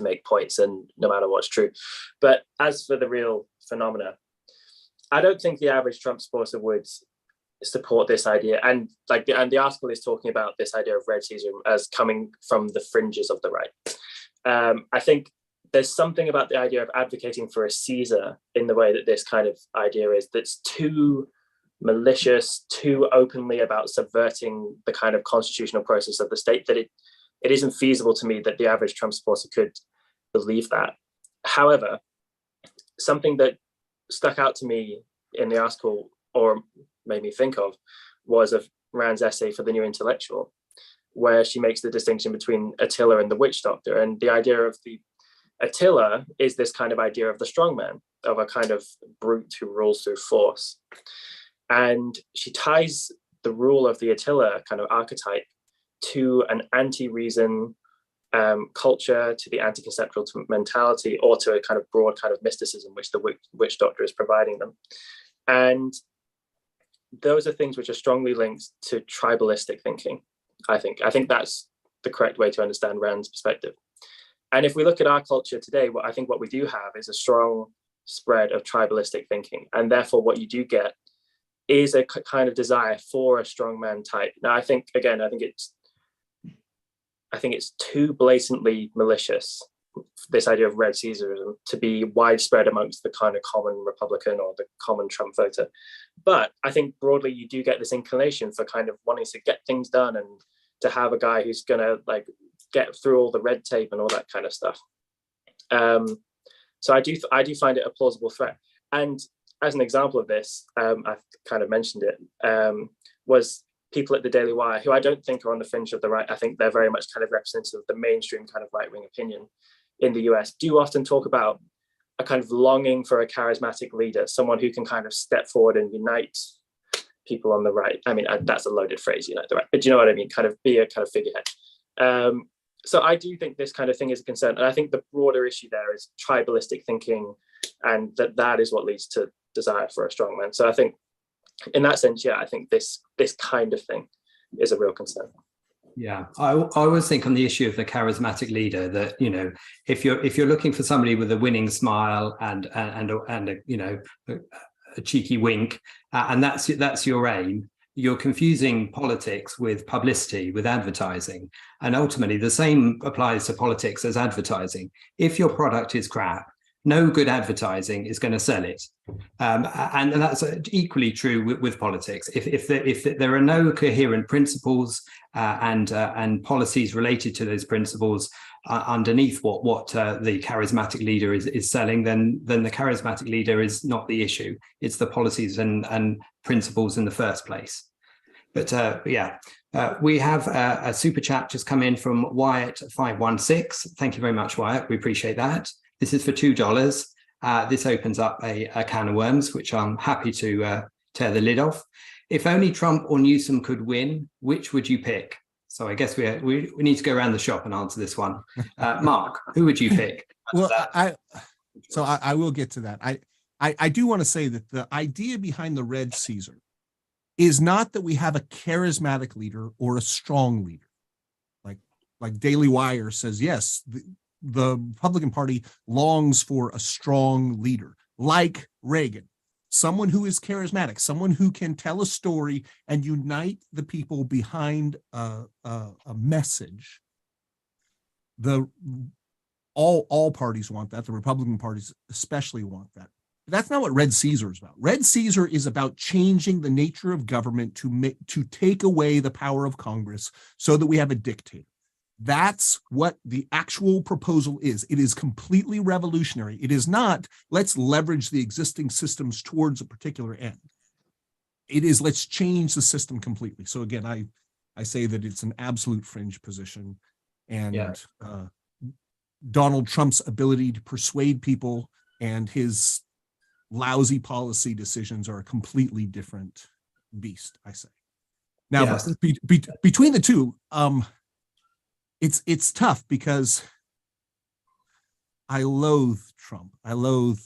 make points, and no matter what's true. But as for the real phenomena, I don't think the average Trump supporter would support this idea. And the article is talking about this idea of red Caesar as coming from the fringes of the right. I think there's something about the idea of advocating for a Caesar in the way that this kind of idea is, that's too malicious, too openly about subverting the kind of constitutional process of the state, that it isn't feasible to me that the average Trump supporter could believe that. However, something that stuck out to me in the article, or made me think of, was of Rand's essay for The New Intellectual, where she makes the distinction between Attila and the witch doctor. And the idea of the Attila is this kind of idea of the strongman, of a kind of brute who rules through force. And she ties the rule of the Attila kind of archetype to an anti-reason culture, to the anti-conceptual mentality, or to a kind of broad kind of mysticism, which the witch doctor is providing them. And those are things which are strongly linked to tribalistic thinking, I think. I think that's the correct way to understand Rand's perspective. And if we look at our culture today, what we do have is a strong spread of tribalistic thinking. And therefore, what you do get is a kind of desire for a strongman type. Now, I think it's too blatantly malicious, this idea of red Caesarism, to be widespread amongst the kind of common Republican or the common Trump voter. But I think broadly, you do get this inclination for kind of wanting to get things done and to have a guy who's going to get through all the red tape and all that kind of stuff. So I do find it a plausible threat. And as an example of this, I've kind of mentioned it, was people at the Daily Wire, who I don't think are on the fringe of the right. I think they're very much kind of representative of the mainstream kind of right-wing opinion in the US, do often talk about a kind of longing for a charismatic leader, someone who can kind of step forward and unite people on the right. I mean, that's a loaded phrase, unite the right, but you know what I mean? Kind of be a kind of figurehead. So I do think this kind of thing is a concern. And I think the broader issue there is tribalistic thinking, and that is what leads to desire for a strongman. So I think in that sense, yeah, I think this kind of thing is a real concern. Yeah, I always think on the issue of the charismatic leader that, if you're looking for somebody with a winning smile and a cheeky wink, and that's your aim, you're confusing politics with publicity, with advertising. And ultimately, the same applies to politics as advertising. If your product is crap, no good advertising is going to sell it. And that's equally true with politics. If there are no coherent principles and policies related to those principles underneath what the charismatic leader is selling, then the charismatic leader is not the issue. It's the policies and principles in the first place. But we have a super chat just come in from Wyatt516. Thank you very much, Wyatt. We appreciate that. This is for $2. This opens up a can of worms, which I'm happy to tear the lid off. If only Trump or Newsom could win, which would you pick? So I guess we need to go around the shop and answer this one. Mark, who would you pick? Well, I will get to that. I do want to say that the idea behind the Red Caesar is not that we have a charismatic leader or a strong leader. Like Daily Wire says, yes, the Republican Party longs for a strong leader like Reagan, someone who is charismatic, someone who can tell a story and unite the people behind a message. All parties want that. The Republican parties especially want that. But that's not what Red Caesar is about. Red Caesar is about changing the nature of government to take away the power of Congress so that we have a dictator. That's what the actual proposal is. It is completely revolutionary. It is not, let's leverage the existing systems towards a particular end. It is, let's change the system completely. So again, I say that it's an absolute fringe position. And Donald Trump's ability to persuade people and his lousy policy decisions are a completely different beast, I say. Now, between the two, it's tough because I loathe Trump. I loathe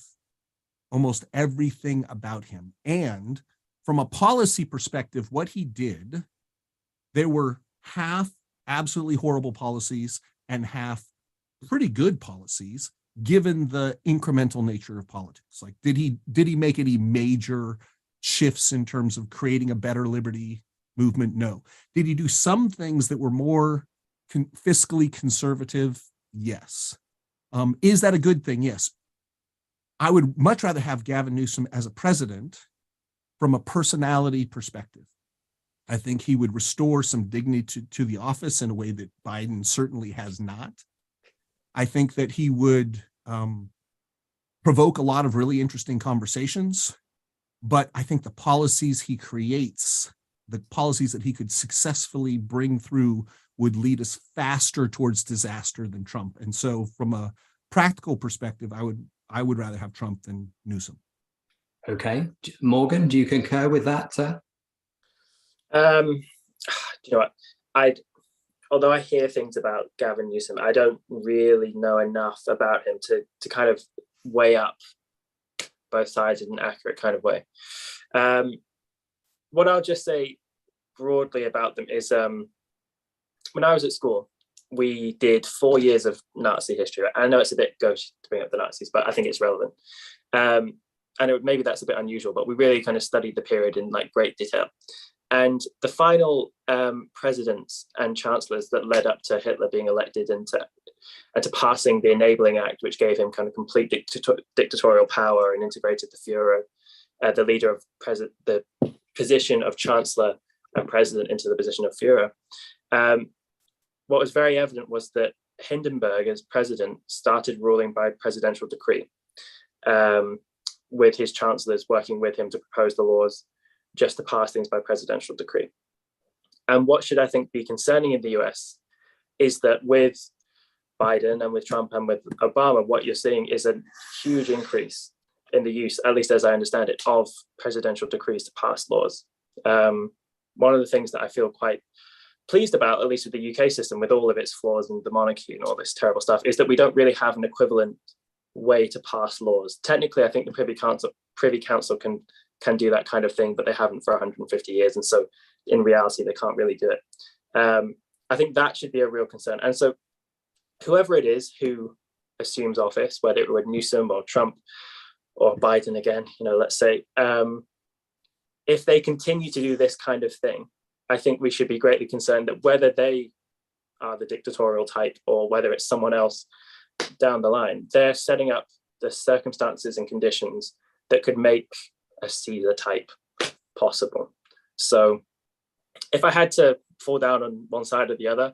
almost everything about him. And from a policy perspective, what he did, there were half absolutely horrible policies and half pretty good policies, given the incremental nature of politics. Like, did he make any major shifts in terms of creating a better liberty movement? No. Did he do some things that were more fiscally conservative? Yes. Is that a good thing? Yes. I would much rather have Gavin Newsom as a president from a personality perspective. I think he would restore some dignity to the office in a way that Biden certainly has not. I think that he would provoke a lot of really interesting conversations, but I think the policies he creates, the policies that he could successfully bring through, would lead us faster towards disaster than Trump. And so from a practical perspective, I would rather have Trump than Newsom. Okay. Morgan, do you concur with that, sir? You know what? Although I hear things about Gavin Newsom, I don't really know enough about him to kind of weigh up both sides in an accurate kind of way. What I'll just say broadly about them is when I was at school, we did 4 years of Nazi history. I know it's a bit gauche to bring up the Nazis, but I think it's relevant. And maybe that's a bit unusual, but we really kind of studied the period in like great detail. And the final presidents and chancellors that led up to Hitler being elected and to passing the Enabling Act, which gave him kind of complete dictatorial power and integrated the Führer, the leader of the position of chancellor and president into the position of Führer. What was very evident was that Hindenburg, as president, started ruling by presidential decree, with his chancellors working with him to propose the laws just to pass things by presidential decree. And what should I think be concerning in the US is that with Biden and with Trump and with Obama, what you're seeing is a huge increase in the use, at least as I understand it, of presidential decrees to pass laws. One of the things that I feel quite pleased about, at least with the UK system, with all of its flaws and the monarchy and all this terrible stuff, is that we don't really have an equivalent way to pass laws. Technically, I think the Privy Council can do that kind of thing, but they haven't for 150 years. And so in reality, they can't really do it. I think that should be a real concern. And so whoever it is who assumes office, whether it were Newsom or Trump or Biden again, let's say, if they continue to do this kind of thing, I think we should be greatly concerned that whether they are the dictatorial type or whether it's someone else down the line, they're setting up the circumstances and conditions that could make a Caesar type possible. So if I had to fall down on one side or the other,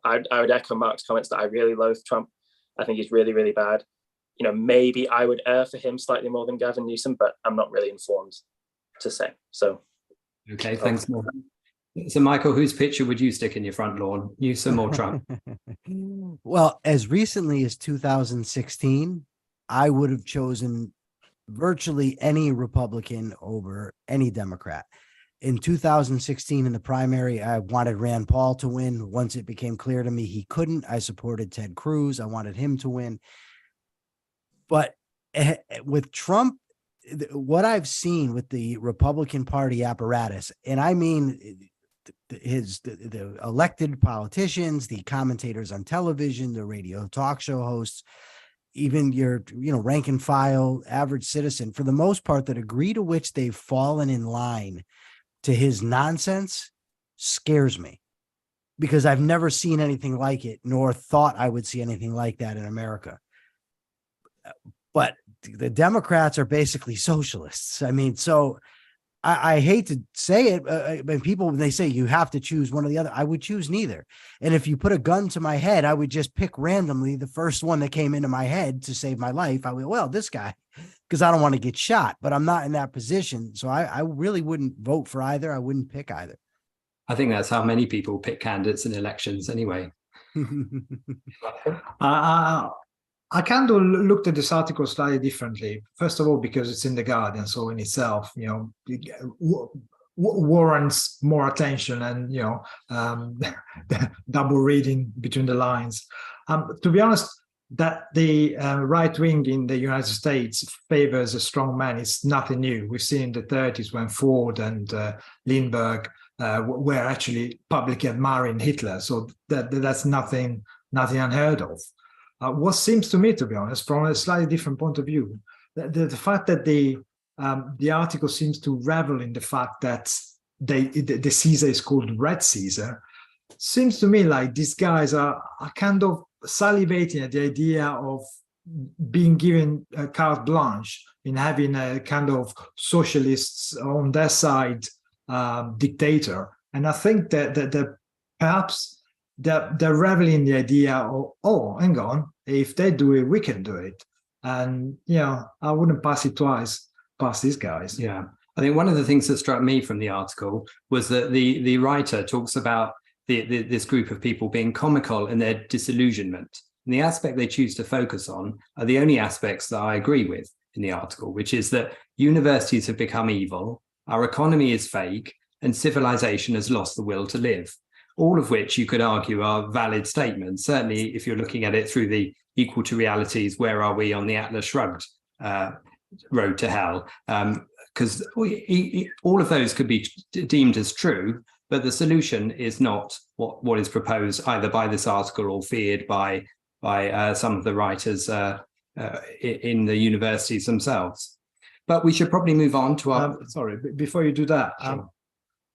I would echo Mark's comments that I really loathe Trump. I think he's really, really bad. Maybe I would err for him slightly more than Gavin Newsom, but I'm not really informed to say. So, okay, thanks, Mark. So, Michael, whose picture would you stick in your front lawn, Newsom or Trump? Well, as recently as 2016, I would have chosen virtually any Republican over any Democrat. In 2016, in the primary, I wanted Rand Paul to win. Once it became clear to me he couldn't, I supported Ted Cruz. I wanted him to win. But with Trump, what I've seen with the Republican Party apparatus, and I mean the elected politicians, the commentators on television, the radio talk show hosts, even your rank and file average citizen, for the most part, the degree to which they've fallen in line to his nonsense scares me, because I've never seen anything like it, nor thought I would see anything like that in America. But the Democrats are basically socialists. I mean, so I hate to say it, but people, when they say you have to choose one or the other, I would choose neither. And if you put a gun to my head, I would just pick randomly the first one that came into my head to save my life. I would, well, this guy, because I don't want to get shot, but I'm not in that position. So I really wouldn't vote for either. I wouldn't pick either. I think that's how many people pick candidates in elections anyway. I kind of looked at this article slightly differently. First of all, because it's in The Guardian, so in itself, warrants more attention and, double reading between the lines. To be honest, that the right wing in the United States favors a strong man is nothing new. We've seen in the 30s when Ford and Lindbergh were actually publicly admiring Hitler. So that's nothing unheard of. What seems to me, to be honest, from a slightly different point of view, the fact that the article seems to revel in the fact that the Caesar is called Red Caesar, seems to me like these guys are kind of salivating at the idea of being given a carte blanche in having a kind of socialists on their side dictator. And I think that perhaps they're reveling in the idea of, oh, hang on, if they do it, we can do it. And, I wouldn't pass it twice past these guys. Yeah. I think one of the things that struck me from the article was that the writer talks about this group of people being comical in their disillusionment. And the aspect they choose to focus on are the only aspects that I agree with in the article, which is that universities have become evil, our economy is fake, and civilization has lost the will to live. All of which you could argue are valid statements. Certainly, if you're looking at it through the equal to realities, where are we on the Atlas Shrugged road to hell? Because all of those could be deemed as true, but the solution is not what is proposed either by this article or feared by some of the writers in the universities themselves. But we should probably move on to our... sorry, before you do that, sure.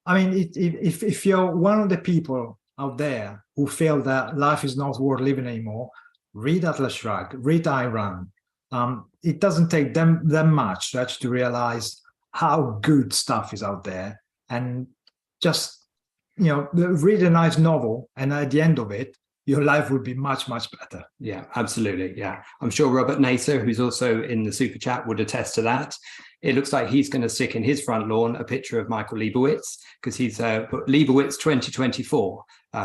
I mean, if you're one of the people out there who feel that life is not worth living anymore, read Atlas Shrugged, read Ayn Rand. It doesn't take them much to actually realize how good stuff is out there, and just read a nice novel, and at the end of it, your life would be much, much better. Yeah, absolutely. Yeah, I'm sure Robert Naser, who's also in the super chat, would attest to that. It looks like he's going to stick in his front lawn a picture of Michael Liebowitz, because he's put Liebowitz 2024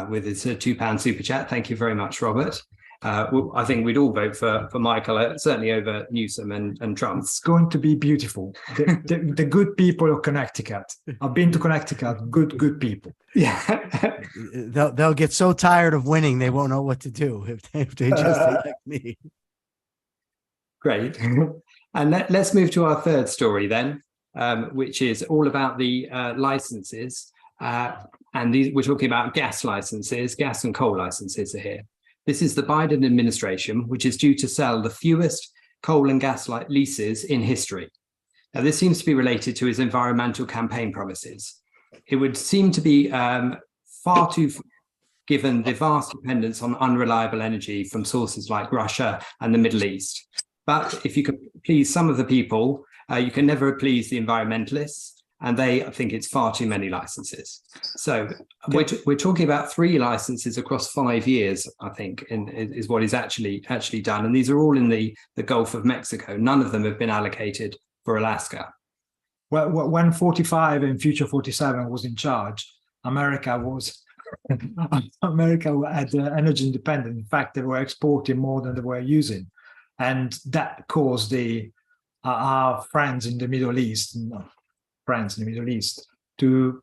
with his £2 super chat. Thank you very much, Robert. I think we'd all vote for Michael, certainly over Newsom and Trump. It's going to be beautiful. The good people of Connecticut. I've been to Connecticut. Good people. Yeah, they'll get so tired of winning they won't know what to do if they just elect me. Great. And let's move to our third story then, which is all about the licenses. And we're talking about gas licenses. Gas and coal licenses are here. This is the Biden administration, which is due to sell the fewest coal and gas leases in history. Now, this seems to be related to his environmental campaign promises. It would seem to be far too given the vast dependence on unreliable energy from sources like Russia and the Middle East. But if you could please some of the people, you can never please the environmentalists, and they think it's far too many licenses. So we're talking about 3 licenses across 5 years, I think, is what is actually done. And these are all in the Gulf of Mexico. None of them have been allocated for Alaska. Well, when 45 and Future 47 was in charge, America had energy independence. In fact, they were exporting more than they were using. And that caused our friends in the Middle East, to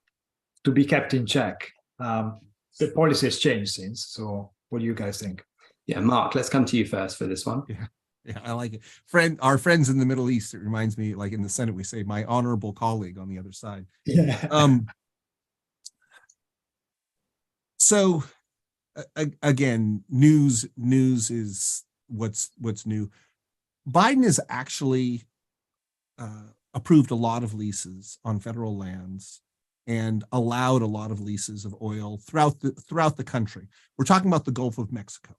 be kept in check. The policy has changed since. So what do you guys think? Yeah, Mark, let's come to you first for this one. Yeah, I like it. Our friends in the Middle East, it reminds me, like in the Senate, we say my honorable colleague on the other side. Yeah. So again, news is what's new. Biden has actually approved a lot of leases on federal lands and allowed a lot of leases of oil throughout the country. We're talking about the Gulf of Mexico.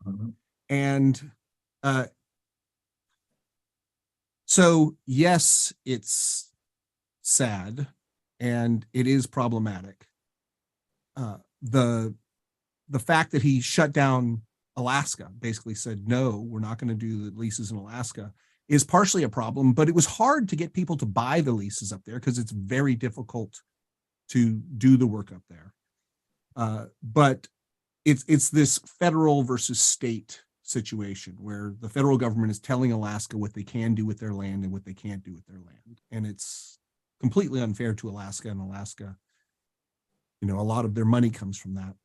Mm-hmm. And so yes, it's sad and it is problematic. The fact that he shut down Alaska, basically said, no, we're not going to do the leases in Alaska, is partially a problem, but it was hard to get people to buy the leases up there because it's very difficult to do the work up there. But it's this federal versus state situation where the federal government is telling Alaska what they can do with their land and what they can't do with their land. And it's completely unfair to Alaska, and Alaska, a lot of their money comes from that.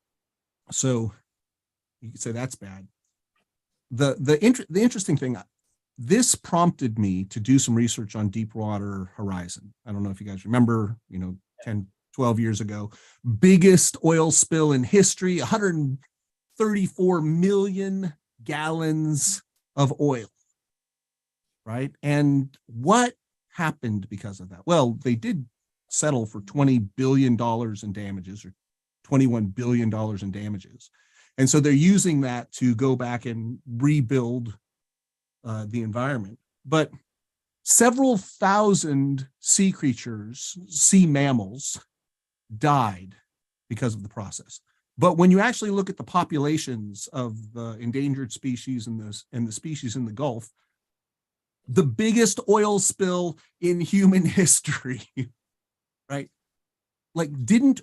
So you could say that's bad. The interesting thing, this prompted me to do some research on Deepwater Horizon. I don't know if you guys remember, 10, 12 years ago, biggest oil spill in history, 134 million gallons of oil, right? And what happened because of that? Well, they did settle for $20 billion in damages, or $21 billion in damages. And so they're using that to go back and rebuild the environment. But several thousand sea creatures, sea mammals, died because of the process. But when you actually look at the populations of the endangered species and the species in the Gulf, the biggest oil spill in human history, right? Didn't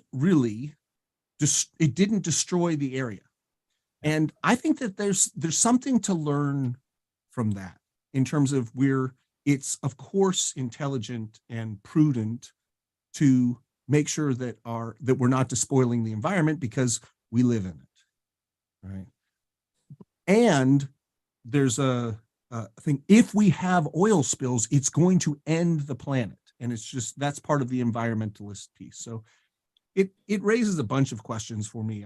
destroy the area. And I think that there's something to learn from that in terms of it's of course intelligent and prudent to make sure that we're not despoiling the environment because we live in it, right? And there's a thing, if we have oil spills, it's going to end the planet. And that's part of the environmentalist piece. So it raises a bunch of questions for me.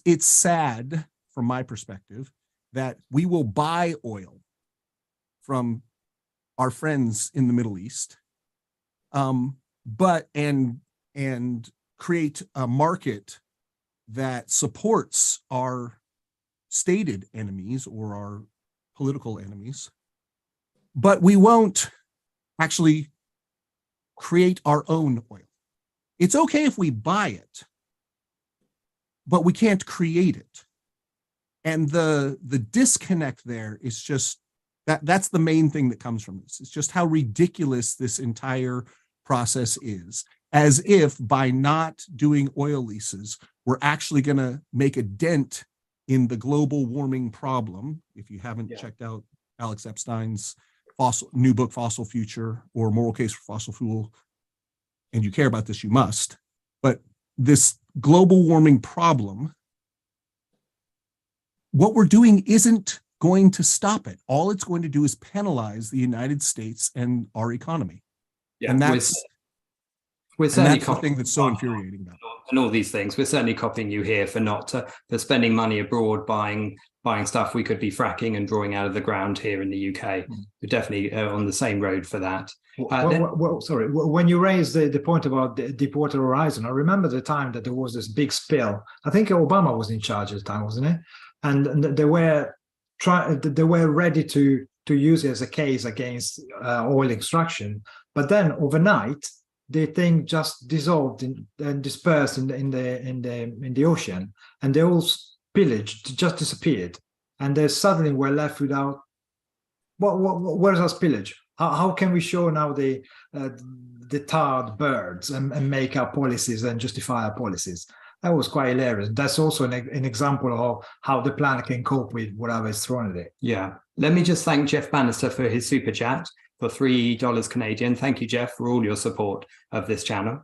It's sad from my perspective that we will buy oil from our friends in the Middle East, but create a market that supports our stated enemies or our political enemies, but we won't actually create our own oil. It's okay if we buy it, but we can't create it. And the disconnect there is just that's the main thing that comes from this. It's just how ridiculous this entire process is, as if by not doing oil leases, we're actually going to make a dent in the global warming problem. If you haven't checked out Alex Epstein's new book, Fossil Future, or Moral Case for Fossil Fuel, and you care about this, you must. But this global warming problem, what we're doing isn't going to stop it. All it's going to do is penalize the United States and our economy. Yeah, and that's the thing that's so infuriating about it. And all these things, we're certainly copying you here for spending money abroad buying buying stuff we could be fracking and drawing out of the ground here in the UK. We're definitely on the same road for that. Sorry, when you raised the point about the Deepwater Horizon, I remember the time that there was this big spill. I think Obama was in charge at the time, wasn't it? And they were ready to use it as a case against oil extraction, but then overnight the thing just dissolved and dispersed in the ocean, and they all pillaged, just disappeared, and they suddenly were left without. Where's our spillage? How can we show now the tarred birds and make our policies and justify our policies? That was quite hilarious. That's also an example of how the planet can cope with whatever is thrown at it. Yeah. Let me just thank Jeff Bannister for his super chat for $3 Canadian. Thank you, Jeff, for all your support of this channel.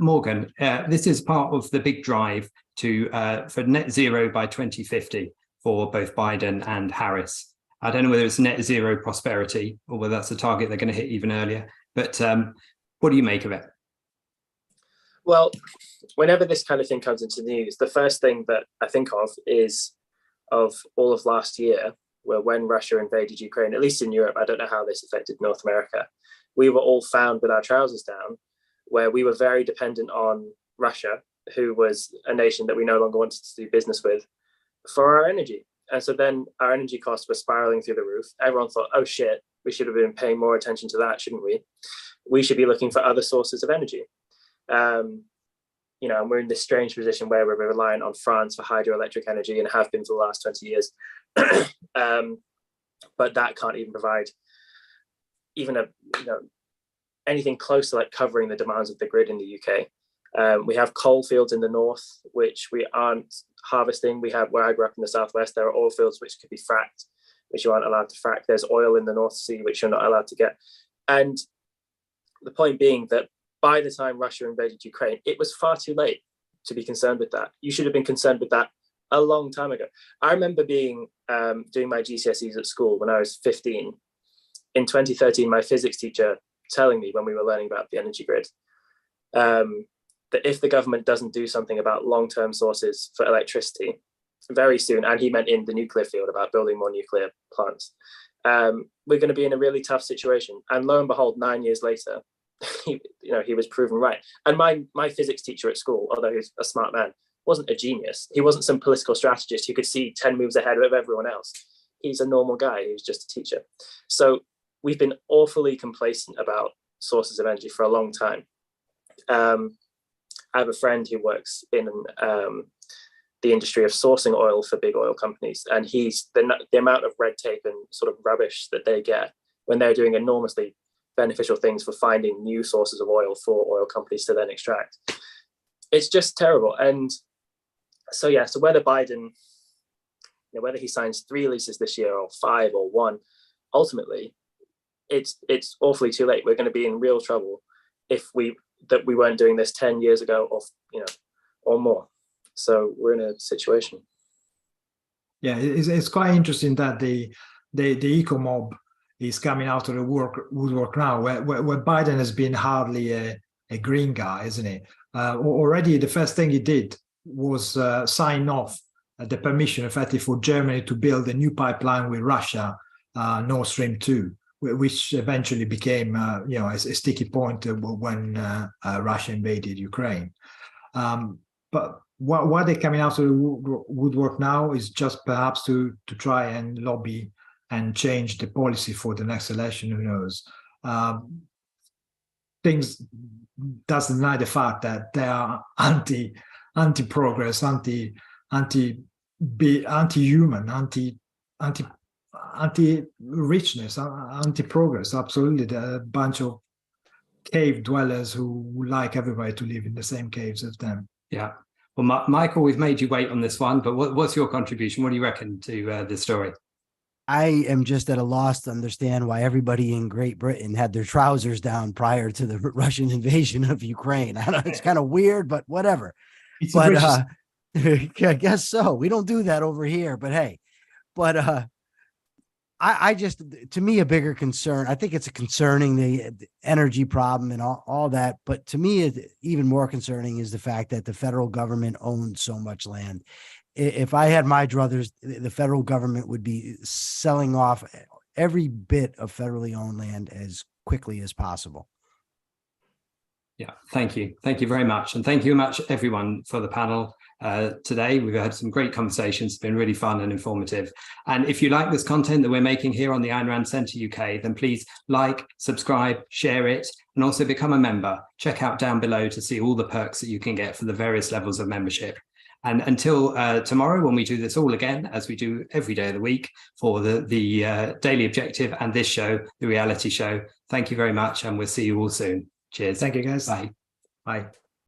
Morgan, this is part of the big drive for net zero by 2050 for both Biden and Harris. I don't know whether it's net zero prosperity or whether that's a target they're going to hit even earlier. But what do you make of it? Well, whenever this kind of thing comes into the news, the first thing that I think of is of all of last year, where when Russia invaded Ukraine, at least in Europe, I don't know how this affected North America, we were all found with our trousers down, where we were very dependent on Russia, who was a nation that we no longer wanted to do business with, for our energy. And so then our energy costs were spiraling through the roof. Everyone thought, oh shit, we should have been paying more attention to that, shouldn't we? We should be looking for other sources of energy. And we're in this strange position where we're reliant on France for hydroelectric energy and have been for the last 20 years. But that can't even provide even anything close to like covering the demands of the grid in the UK. We have coal fields in the north, which we aren't harvesting. We have, where I grew up in the southwest, there are oil fields which could be fracked, which you aren't allowed to frack. There's oil in the North Sea, which you're not allowed to get. And the point being that by the time Russia invaded Ukraine, it was far too late to be concerned with that. You should have been concerned with that a long time ago. I remember doing my GCSEs at school when I was 15. In 2013, my physics teacher telling me when we were learning about the energy grid, that if the government doesn't do something about long-term sources for electricity very soon, and he meant in the nuclear field about building more nuclear plants, we're going to be in a really tough situation. And lo and behold, 9 years later, he was proven right. And my physics teacher at school, although he's a smart man, wasn't a genius. He wasn't some political strategist who could see 10 moves ahead of everyone else. He's a normal guy who's just a teacher. So we've been awfully complacent about sources of energy for a long time. I have a friend who works in the industry of sourcing oil for big oil companies, and he's the amount of red tape and sort of rubbish that they get when they're doing enormously beneficial things for finding new sources of oil for oil companies to then extract. It's just terrible. And so whether Biden, whether he signs 3 leases this year or 5 or 1, ultimately it's awfully too late. We're going to be in real trouble if we weren't doing this 10 years ago or more. So we're in a situation. Yeah, it's quite interesting that the eco mob is coming out of the woodwork now, where Biden has been hardly a green guy, isn't he? Already the first thing he did was sign off the permission effectively for Germany to build a new pipeline with Russia, Nord Stream 2, which eventually became a sticky point when Russia invaded Ukraine. But why they're coming out of the woodwork now is just perhaps to try and lobby and change the policy for the next election. Who knows? Things doesn't deny the fact that they are anti-progress, anti-human, anti-richness, anti-progress. Absolutely, they're a bunch of cave dwellers who like everybody to live in the same caves as them. Yeah. Well, Michael, we've made you wait on this one, but what's your contribution? What do you reckon to this story? I am just at a loss to understand why everybody in Great Britain had their trousers down prior to the Russian invasion of Ukraine. I know it's kind of weird, but whatever. I guess so. We don't do that over here, but hey, I just, to me, a bigger concern, I think it's concerning the energy problem and all that. But to me, even more concerning is the fact that the federal government owns so much land. if I had my druthers, the federal government would be selling off every bit of federally owned land as quickly as possible. Yeah, thank you. Thank you very much. And thank you much, everyone, for the panel today. We've had some great conversations. It's been really fun and informative. And if you like this content that we're making here on the Ayn Rand Centre UK, then please like, subscribe, share it, and also become a member. Check out down below to see all the perks that you can get for the various levels of membership. And until tomorrow, when we do this all again, as we do every day of the week for the Daily Objective and this show, the reality show, thank you very much. And we'll see you all soon. Cheers. Thank you, guys. Bye. Bye.